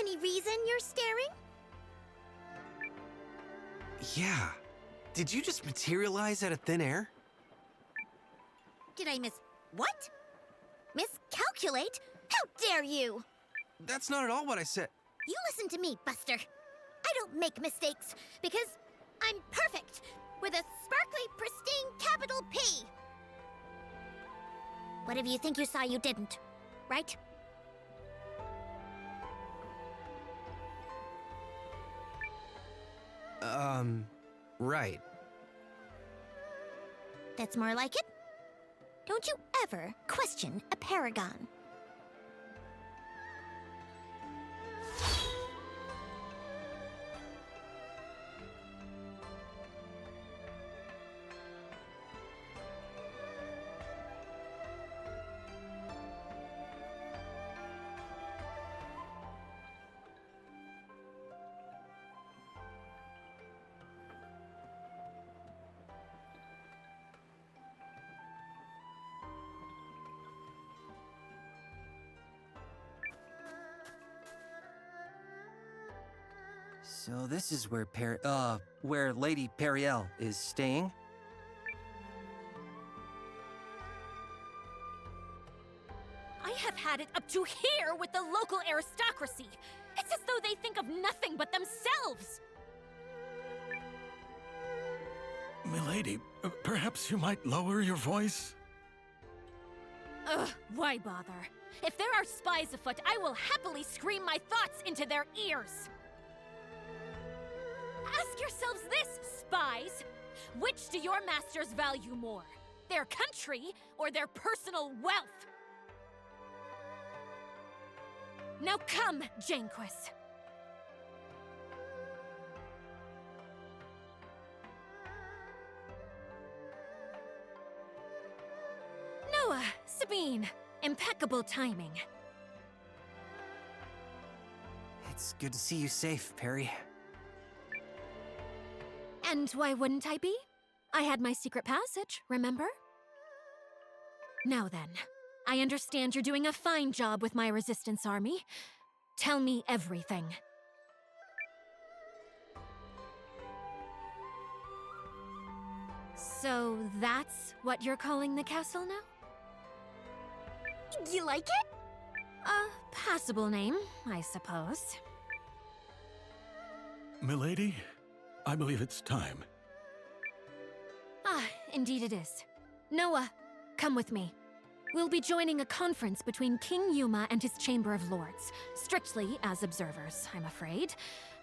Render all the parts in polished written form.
Any reason you're staring? Yeah. Did you just materialize out of thin air? Did I what? Miscalculate? How dare you! That's not at all what I said. You listen to me, Buster. I don't make mistakes because I'm perfect with a sparkly, pristine capital P. Whatever you think you saw, you didn't, right? Right. That's more like it. Don't you ever question a paragon. So this is where where Lady Periel is staying? I have had it up to here with the local aristocracy. It's as though they think of nothing but themselves. Milady, perhaps you might lower your voice? Ugh, why bother? If there are spies afoot, I will happily scream my thoughts into their ears. Ask yourselves this, spies. Which do your masters value more? Their country or their personal wealth? Now come, Janquis. Noah, Sabine, impeccable timing. It's good to see you safe, Perry. And why wouldn't I be? I had my secret passage, remember? Now then, I understand you're doing a fine job with my resistance army. Tell me everything. So that's what you're calling the castle now? You like it? A passable name, I suppose. Milady, I believe it's time. Ah, indeed it is. Noah, come with me. We'll be joining a conference between King Yuma and his Chamber of Lords. Strictly as observers, I'm afraid.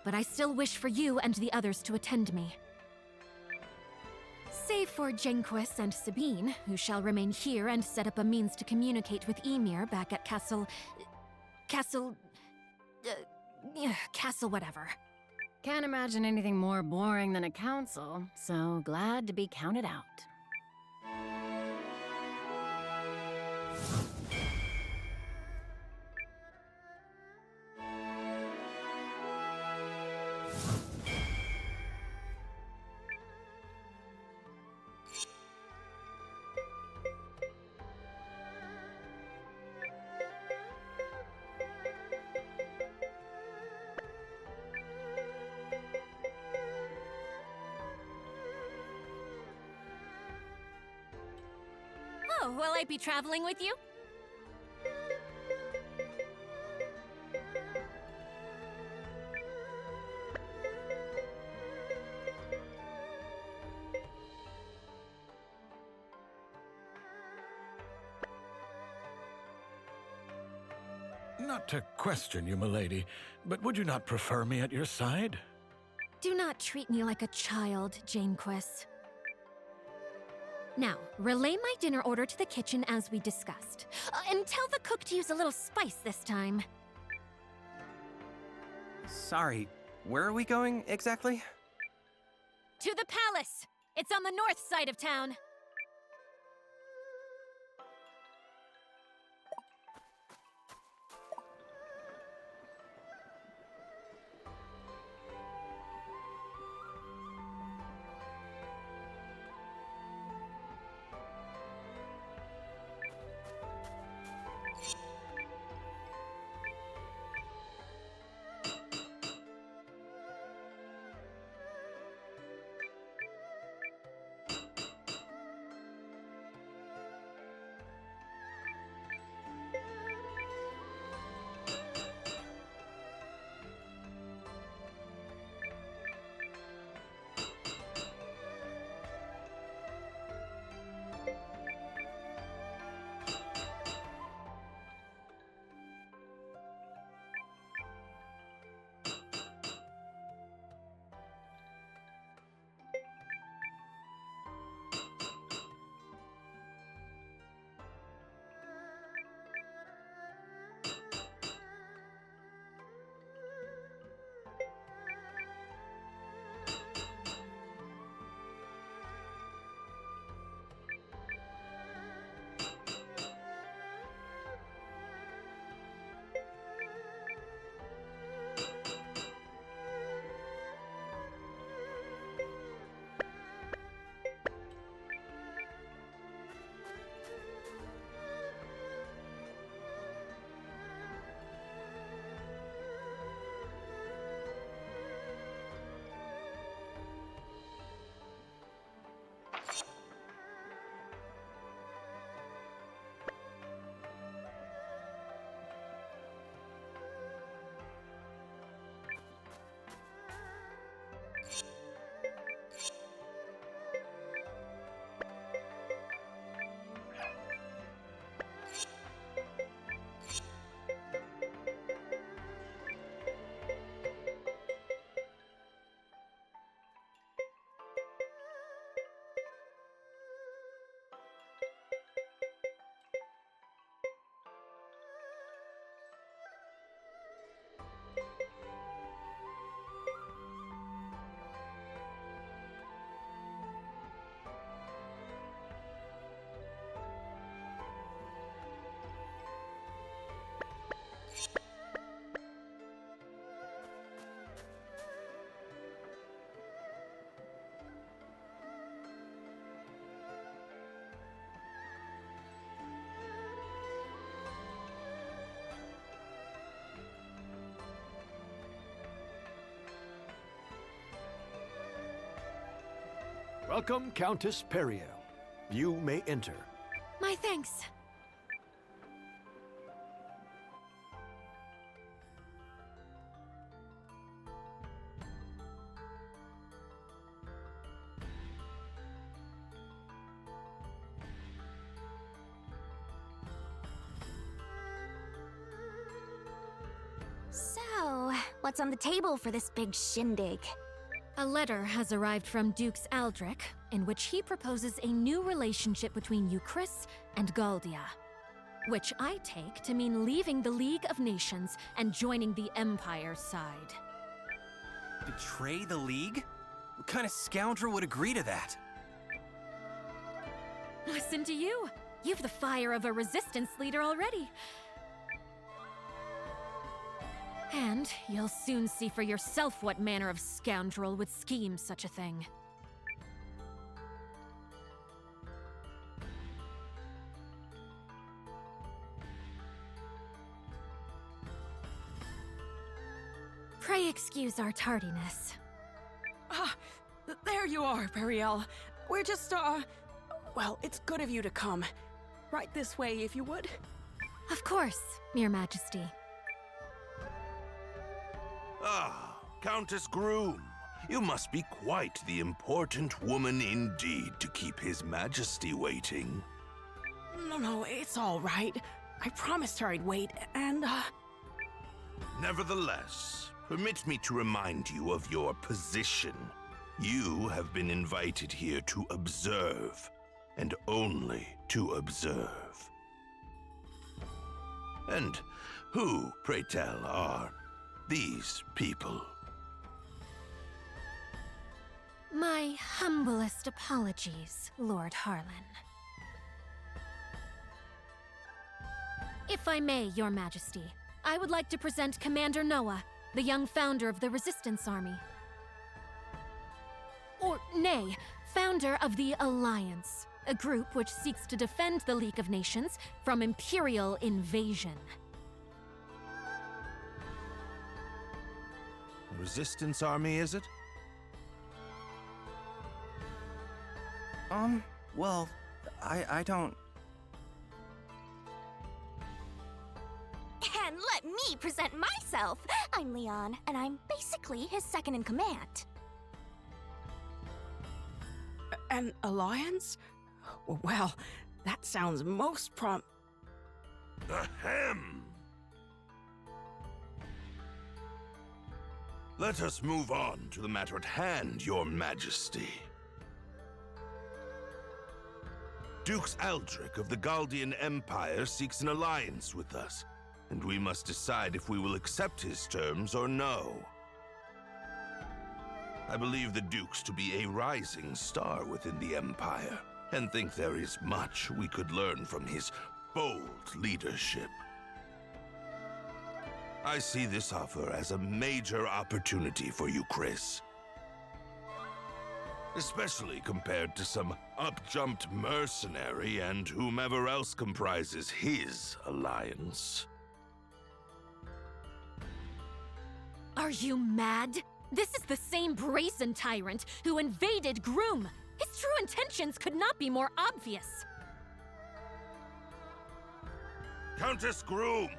But I still wish for you and the others to attend me. Save for Janquis and Sabine, who shall remain here and set up a means to communicate with Ymir back at Castle whatever. Can't imagine anything more boring than a council, so glad to be counted out. Oh, will I be traveling with you? Not to question you, milady, but would you not prefer me at your side? Do not treat me like a child, Janquis. Now, relay my dinner order to the kitchen as we discussed. And tell the cook to use a little spice this time. Sorry, where are we going exactly? To the palace! It's on the north side of town. Welcome, Countess Periel. You may enter. My thanks. So, what's on the table for this big shindig? A letter has arrived from Dukes Aldrich, in which he proposes a new relationship between Euchris and Galdia. Which I take to mean leaving the League of Nations and joining the Empire's side. Betray the League? What kind of scoundrel would agree to that? Listen to you! You've the fire of a resistance leader already. And you'll soon see for yourself what manner of scoundrel would scheme such a thing. Pray excuse our tardiness. Ah, there you are, Periel. We're just, well, it's good of you to come. Right this way, if you would. Of course, Your Majesty. Ah, Countess Groom. You must be quite the important woman indeed to keep His Majesty waiting. No, it's all right. I promised her I'd wait, and, Nevertheless, permit me to remind you of your position. You have been invited here to observe, and only to observe. And who, pray tell, are these people? My humblest apologies, Lord Harlan. If I may, Your Majesty, I would like to present Commander Noah, the young founder of the Resistance Army. Or, nay, founder of the Alliance, a group which seeks to defend the League of Nations from Imperial invasion. The Resistance Army, is it? Well, I don't... And let me present myself. I'm Leon, and I'm basically his second in command. an alliance? Well, that sounds most Ahem! Let us move on to the matter at hand, Your Majesty. Dukes Aldrich of the Galdian Empire seeks an alliance with us, and we must decide if we will accept his terms or no. I believe the Dukes to be a rising star within the Empire, and think there is much we could learn from his bold leadership. I see this offer as a major opportunity for you, Chris. Especially compared to some up-jumped mercenary and whomever else comprises his alliance. Are you mad? This is the same brazen tyrant who invaded Groom. His true intentions could not be more obvious. Countess Groom,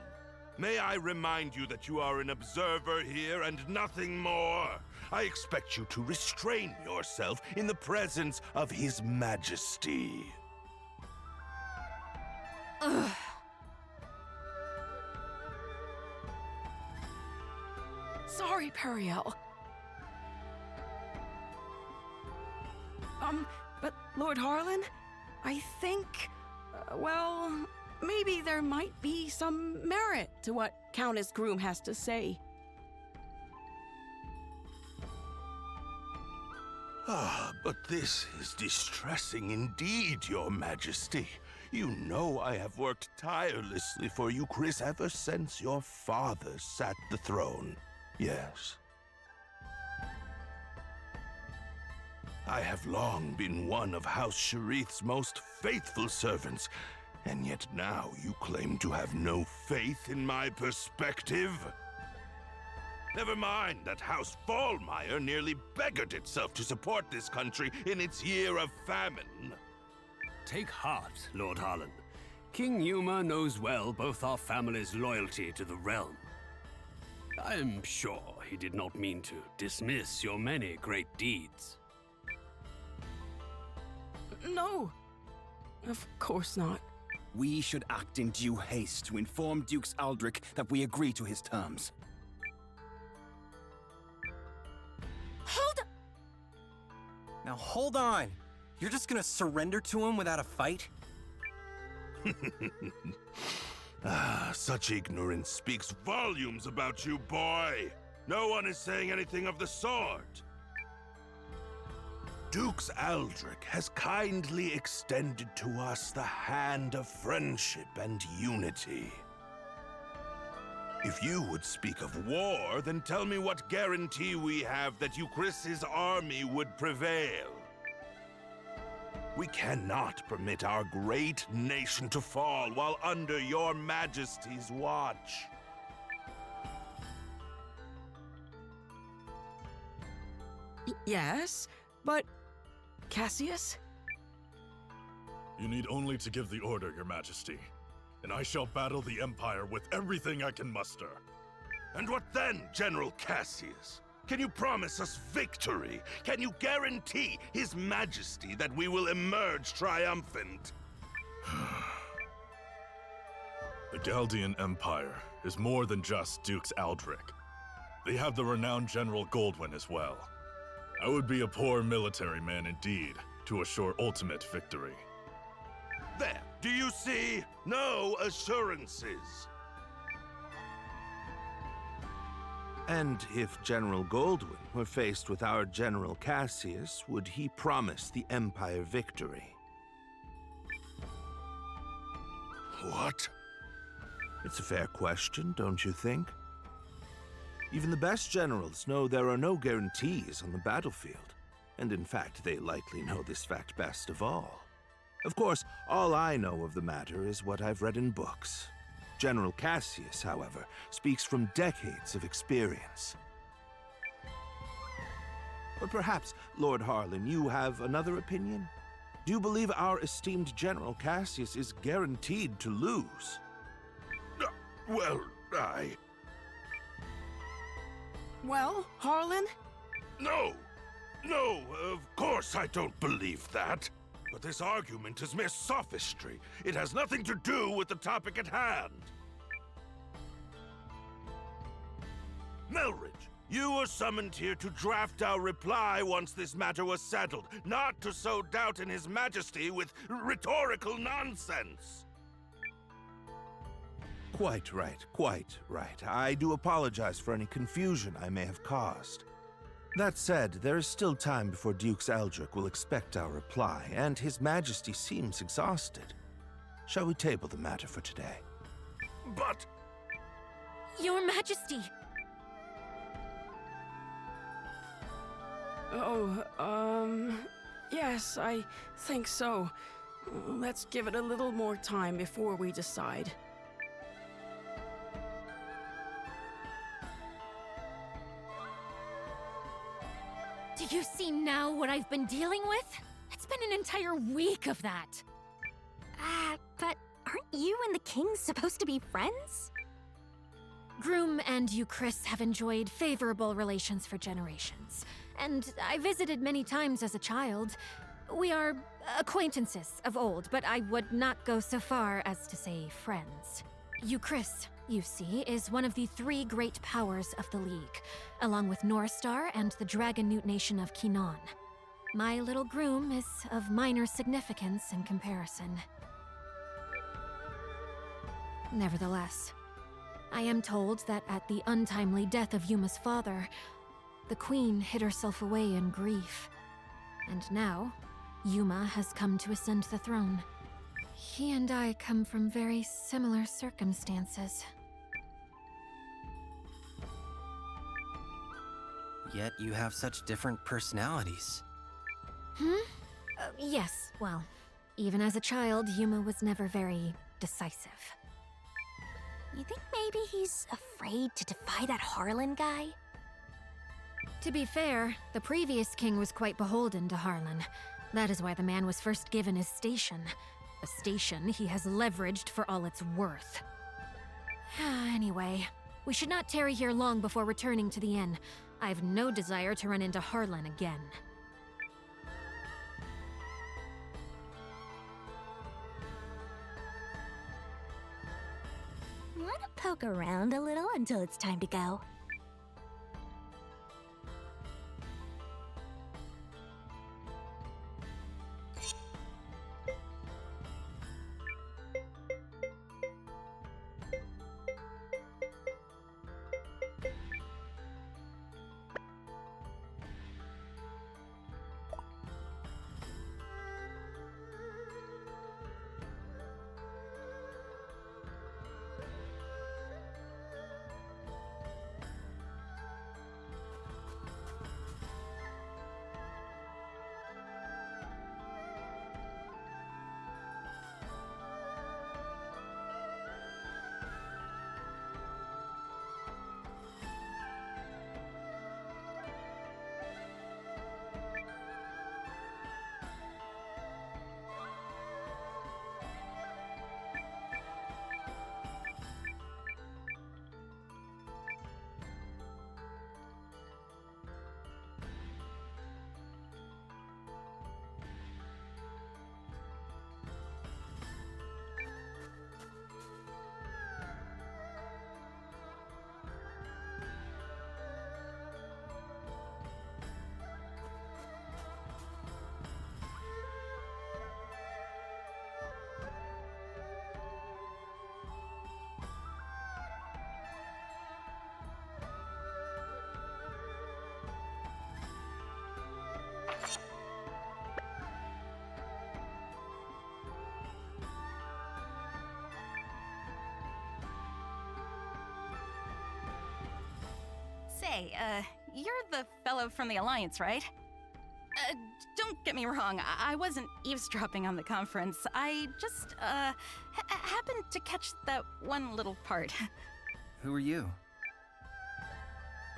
may I remind you that you are an observer here and nothing more? I expect you to restrain yourself in the presence of His Majesty. Ugh. Sorry, Periel. But Lord Harlan, I think, well, maybe there might be some merit to what Countess Groom has to say. Ah, but this is distressing indeed, Your Majesty. You know I have worked tirelessly for you, Chris, ever since your father sat the throne. Yes. I have long been one of House Sharith's most faithful servants, and yet now you claim to have no faith in my perspective? Never mind that House Fallmeyer nearly beggared itself to support this country in its year of famine. Take heart, Lord Harlan. King Yuma knows well both our family's loyalty to the realm. I am sure he did not mean to dismiss your many great deeds. No, of course not. We should act in due haste to inform Dukes Aldrich that we agree to his terms. Hold Now hold on. You're just gonna surrender to him without a fight? Such ignorance speaks volumes about you, boy. No one is saying anything of the sort. Dukes Aldrich has kindly extended to us the hand of friendship and unity. If you would speak of war, then tell me what guarantee we have that Euchris's army would prevail. We cannot permit our great nation to fall while under your majesty's watch. Yes, but Cassius? You need only to give the order, Your Majesty, and I shall battle the Empire with everything I can muster. And what then, General Cassius? Can you promise us victory? Can you guarantee His Majesty that we will emerge triumphant? The Galdian Empire is more than just Dukes Aldrich. They have the renowned General Goldwyn as well. I would be a poor military man indeed to assure ultimate victory. There, do you see? No assurances. And if General Goldwyn were faced with our General Cassius, would he promise the Empire victory? What? It's a fair question, don't you think? Even the best generals know there are no guarantees on the battlefield. And in fact, they likely know this fact best of all. Of course, all I know of the matter is what I've read in books. General Cassius, however, speaks from decades of experience. But perhaps, Lord Harlan, you have another opinion? Do you believe our esteemed General Cassius is guaranteed to lose? Well, Well, Harlan? No! No, of course I don't believe that. But this argument is mere sophistry. It has nothing to do with the topic at hand. Melridge, you were summoned here to draft our reply once this matter was settled, not to sow doubt in His Majesty with rhetorical nonsense. Quite right, quite right. I do apologize for any confusion I may have caused. That said, there is still time before Dukes Aldrich will expect our reply, and His Majesty seems exhausted. Shall we table the matter for today? But... Your Majesty! Oh, yes, I think so. Let's give it a little more time before we decide. Do you see now what I've been dealing with? It's been an entire week of that. But aren't you and the king supposed to be friends? Groom and Euchris have enjoyed favorable relations for generations, and I visited many times as a child. We are acquaintances of old, but I would not go so far as to say friends. Euchris, you see, is one of the 3 great powers of the League, along with Norstar and the Dragon Newt Nation of Kinon. My little groom is of minor significance in comparison. Nevertheless, I am told that at the untimely death of Yuma's father, the Queen hid herself away in grief. And now, Yuma has come to ascend the throne. He and I come from very similar circumstances. Yet you have such different personalities. Yes, well, even as a child, Yuma was never very decisive. You think maybe he's afraid to defy that Harlan guy? To be fair, the previous king was quite beholden to Harlan. That is why the man was first given his station. A station he has leveraged for all it's worth. Anyway, we should not tarry here long before returning to the inn. I have no desire to run into Harlan again. Wanna poke around a little until it's time to go? Say, you're the fellow from the Alliance, right? Don't get me wrong, I wasn't eavesdropping on the conference. I just, happened to catch that one little part. Who are you?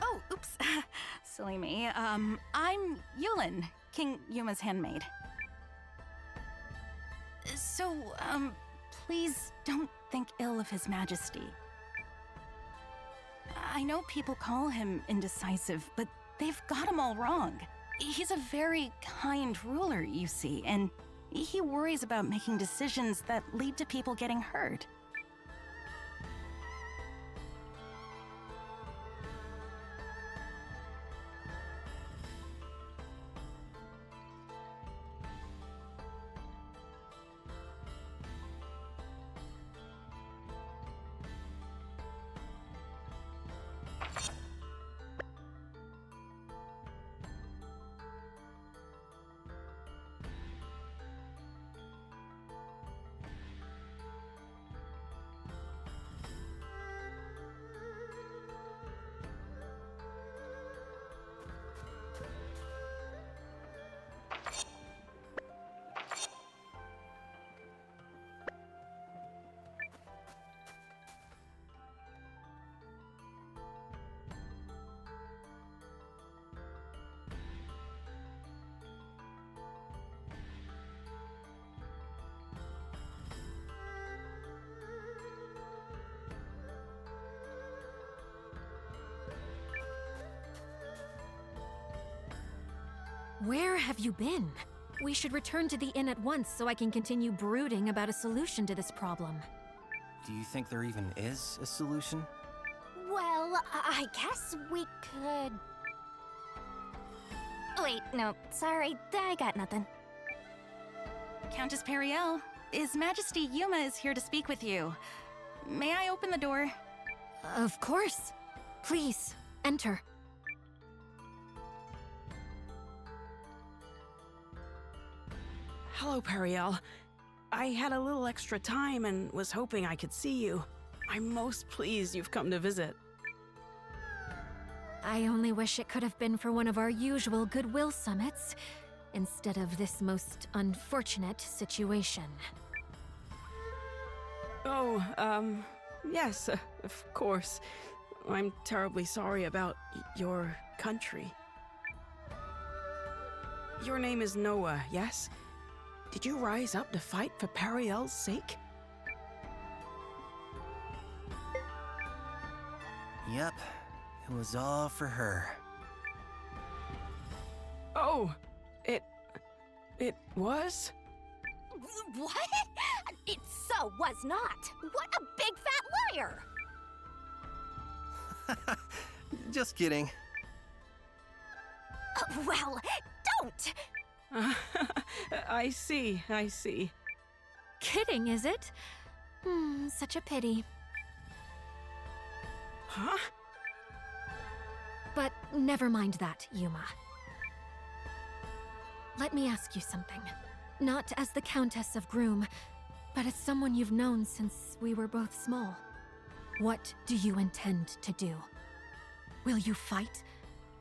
Oh, oops. Silly me. I'm Eiyuden, King Yuma's handmaid. So, please don't think ill of His Majesty. I know people call him indecisive, but they've got him all wrong. He's a very kind ruler, you see, and he worries about making decisions that lead to people getting hurt. Where have you been? We should return to the inn at once so I can continue brooding about a solution to this problem. Do you think there even is a solution? Well, I guess we could... Wait, no, sorry, I got nothing. Countess Periel, His Majesty Yuma is here to speak with you. May I open the door? Of course. Please, enter. Hello, Periel. I had a little extra time and was hoping I could see you. I'm most pleased you've come to visit. I only wish it could have been for one of our usual goodwill summits, instead of this most unfortunate situation. Oh, yes, of course. I'm terribly sorry about your country. Your name is Noah, yes? Did you rise up to fight for Periel's sake? Yep, it was all for her. Oh, it was? What? It so was not. What a big fat liar! Just kidding. Well, don't! I see. Kidding, is it? Such a pity. Huh? But never mind that, Yuma. Let me ask you something. Not as the Countess of Groom, but as someone you've known since we were both small. What do you intend to do? Will you fight?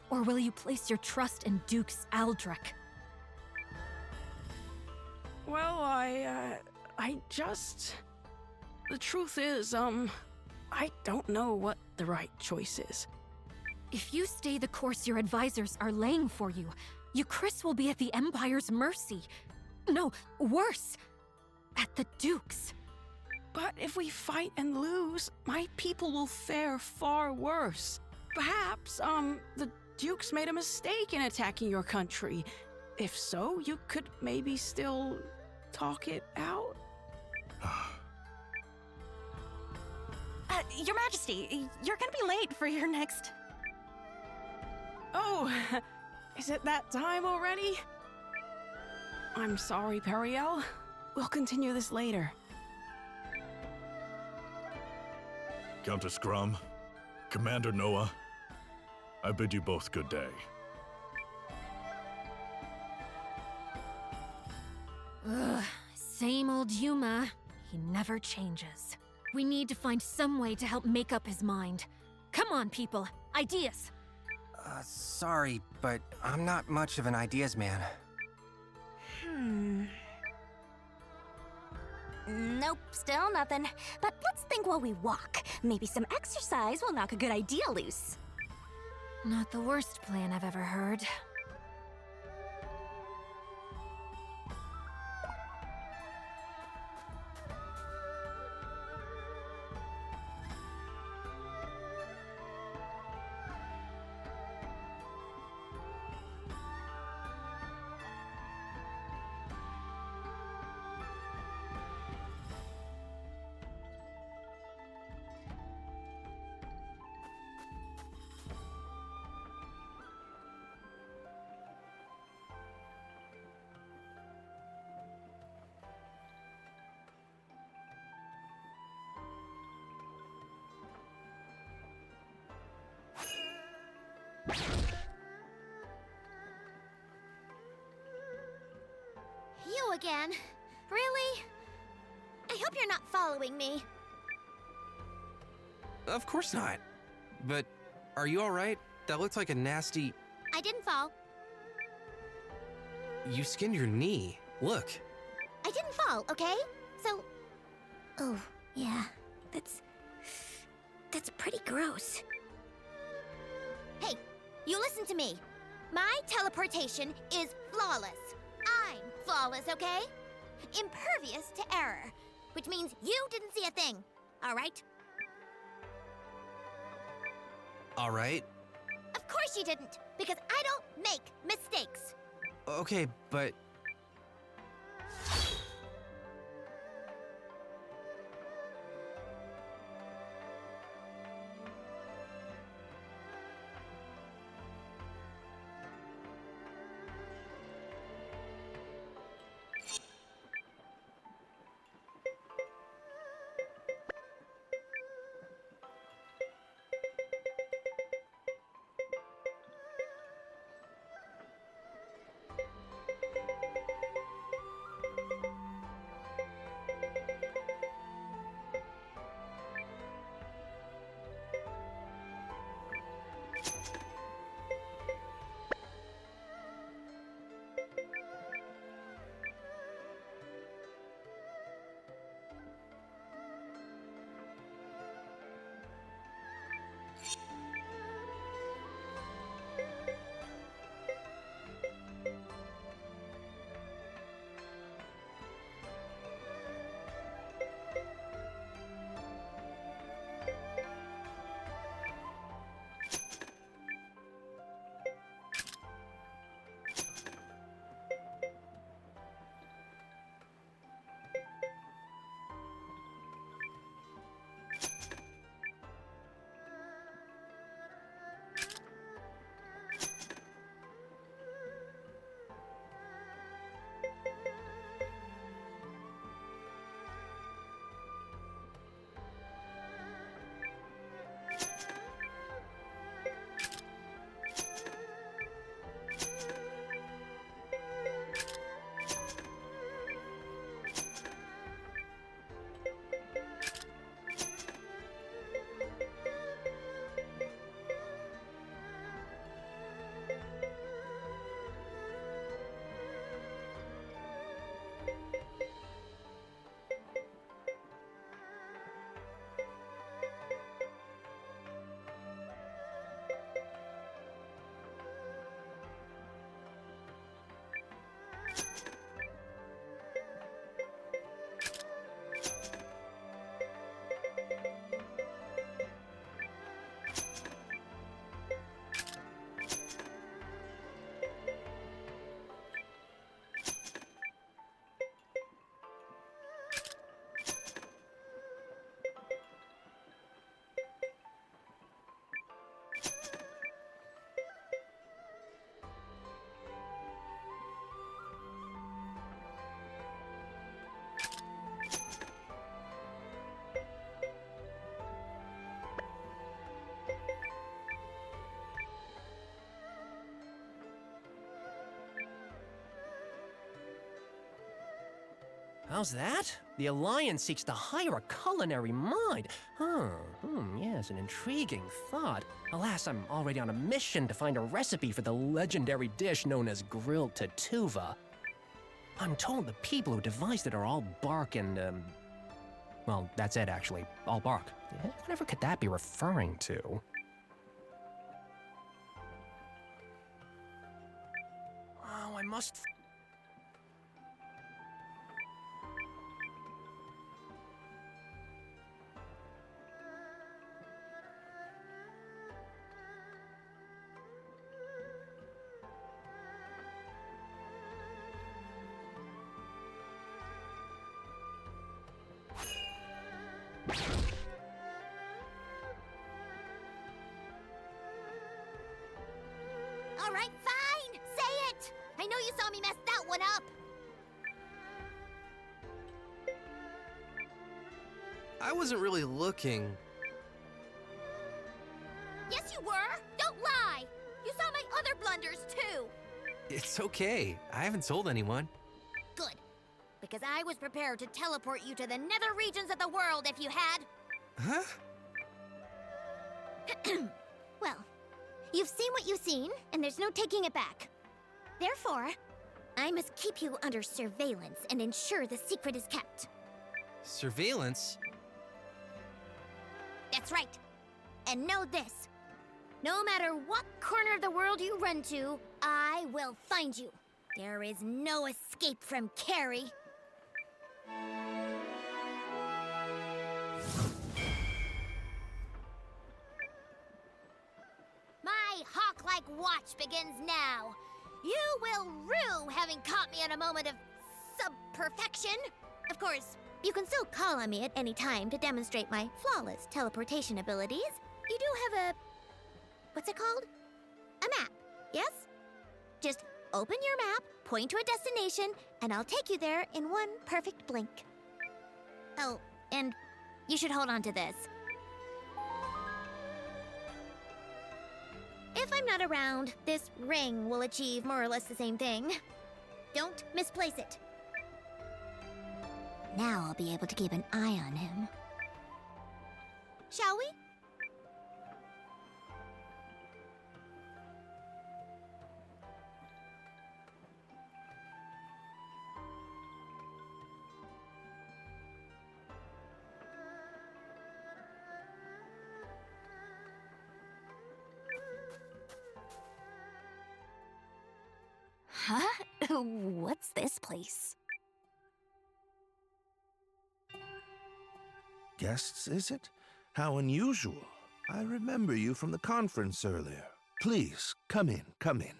Or will you place your trust in Dukes Aldrich? Well, I just... The truth is, I don't know what the right choice is. If you stay the course your advisors are laying for you, Chris will be at the Empire's mercy. No, worse, at the Duke's. But if we fight and lose, my people will fare far worse. Perhaps, the Dukes made a mistake in attacking your country. If so, you could maybe still talk it out? Your Majesty, you're gonna be late for your next... Oh, is it that time already? I'm sorry, Periel. We'll continue this later. Countess Grum, Commander Noah, I bid you both good day. Ugh, same old Yuma. He never changes. We need to find some way to help make up his mind. Come on, people. Ideas. Sorry, but I'm not much of an ideas man. Nope, still nothing. But let's think while we walk. Maybe some exercise will knock a good idea loose. Not the worst plan I've ever heard. You again? Really? I hope you're not following me. Of course not. But are you alright? That looked like a nasty... I didn't fall. You skinned your knee. Look. I didn't fall, okay? So... Oh, yeah. That's pretty gross. Hey, you listen to me. My teleportation is flawless. I'm flawless, okay? Impervious to error. Which means you didn't see a thing, alright? Alright. Of course you didn't, because I don't make mistakes. Okay, but... How's that? The Alliance seeks to hire a culinary mind. Yes, an intriguing thought. Alas, I'm already on a mission to find a recipe for the legendary dish known as grilled tatuva. I'm told the people who devised it are all bark and, well, that's it actually, all bark. Whatever could that be referring to? Oh, I must... All right, fine! Say it! I know you saw me mess that one up! I wasn't really looking. Yes, you were! Don't lie! You saw my other blunders, too! It's okay. I haven't told anyone. Good. Because I was prepared to teleport you to the nether regions of the world if you had. Huh? Well, you've seen what you've seen, and there's no taking it back. Therefore, I must keep you under surveillance and ensure the secret is kept. Surveillance? That's right. And know this. No matter what corner of the world you run to, I will find you. There is no escape from Carrie. My hawk-like watch begins now. You will rue having caught me in a moment of sub-perfection. Of course, you can still call on me at any time to demonstrate my flawless teleportation abilities. You do have a... what's it called? A map, yes? Just open your map, point to a destination, and I'll take you there in one perfect blink. Oh, and you should hold on to this. If I'm not around, this ring will achieve more or less the same thing. Don't misplace it. Now I'll be able to keep an eye on him. Shall we? Huh? What's this place? Guests, is it? How unusual. I remember you from the conference earlier. Please, come in, come in.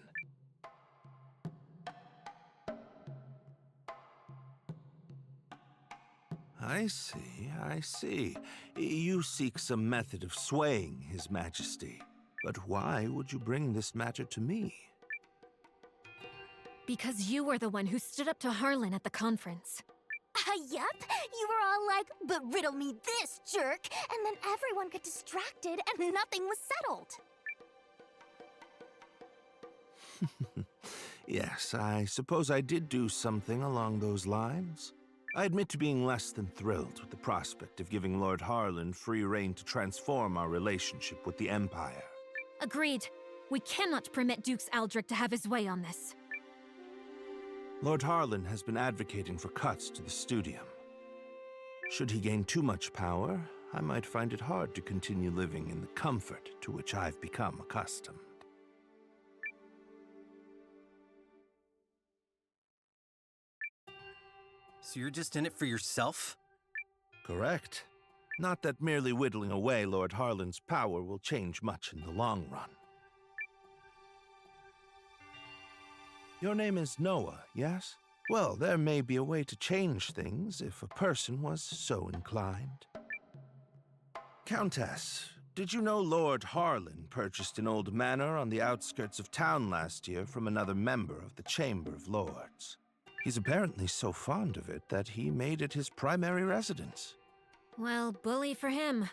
I see, I see. You seek some method of swaying His Majesty. But why would you bring this matter to me? Because you were the one who stood up to Harlan at the conference. Yup. You were all like, but riddle me this, jerk. And then everyone got distracted and nothing was settled. Yes, I suppose I did do something along those lines. I admit to being less than thrilled with the prospect of giving Lord Harlan free rein to transform our relationship with the Empire. Agreed. We cannot permit Dukes Aldrich to have his way on this. Lord Harlan has been advocating for cuts to the studium. Should he gain too much power, I might find it hard to continue living in the comfort to which I've become accustomed. So you're just in it for yourself? Correct. Not that merely whittling away Lord Harlan's power will change much in the long run. Your name is Noah, yes? Well, there may be a way to change things if a person was so inclined. Countess, did you know Lord Harlan purchased an old manor on the outskirts of town last year from another member of the Chamber of Lords? He's apparently so fond of it that he made it his primary residence. Well, bully for him.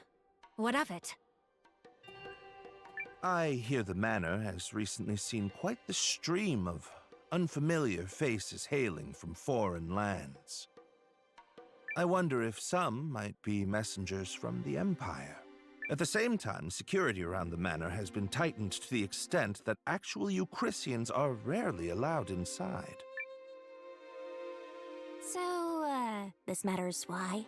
What of it? I hear the manor has recently seen quite the stream of unfamiliar faces hailing from foreign lands. I wonder if some might be messengers from the Empire. At the same time, security around the manor has been tightened to the extent that actual Eucrisians are rarely allowed inside. So, this matters why?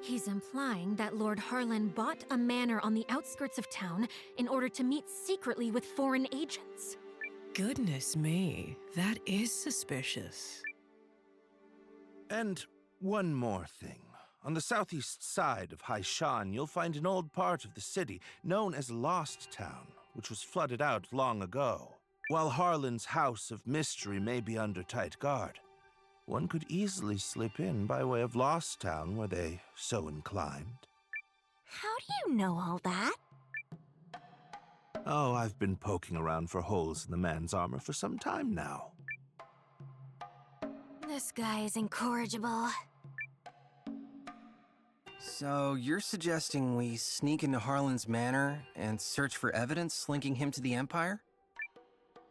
He's implying that Lord Harlan bought a manor on the outskirts of town in order to meet secretly with foreign agents. Goodness me, that is suspicious. And one more thing. On the southeast side of Haishan, you'll find an old part of the city known as Lost Town, which was flooded out long ago. While Harlan's House of Mystery may be under tight guard, one could easily slip in by way of Lost Town were they so inclined. How do you know all that? Oh, I've been poking around for holes in the man's armor for some time now. This guy is incorrigible. So you're suggesting we sneak into Harlan's manor and search for evidence linking him to the Empire?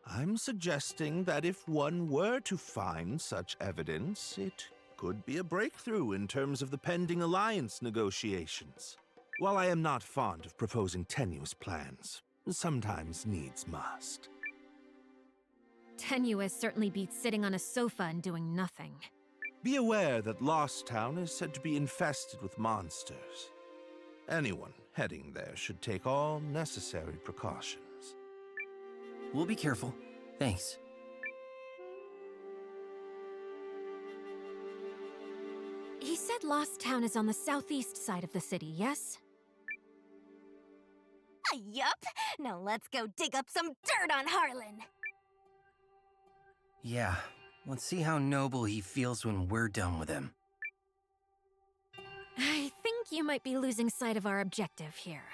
I'm suggesting that if one were to find such evidence, it could be a breakthrough in terms of the pending alliance negotiations. While I am not fond of proposing tenuous plans, sometimes needs must. Tenuous certainly beats sitting on a sofa and doing nothing. Be aware that Lost Town is said to be infested with monsters. Anyone heading there should take all necessary precautions. We'll be careful. Thanks. He said Lost Town is on the southeast side of the city, yes? Yup. Now let's go dig up some dirt on Harlan. Yeah, let's see how noble he feels when we're done with him. I think you might be losing sight of our objective here.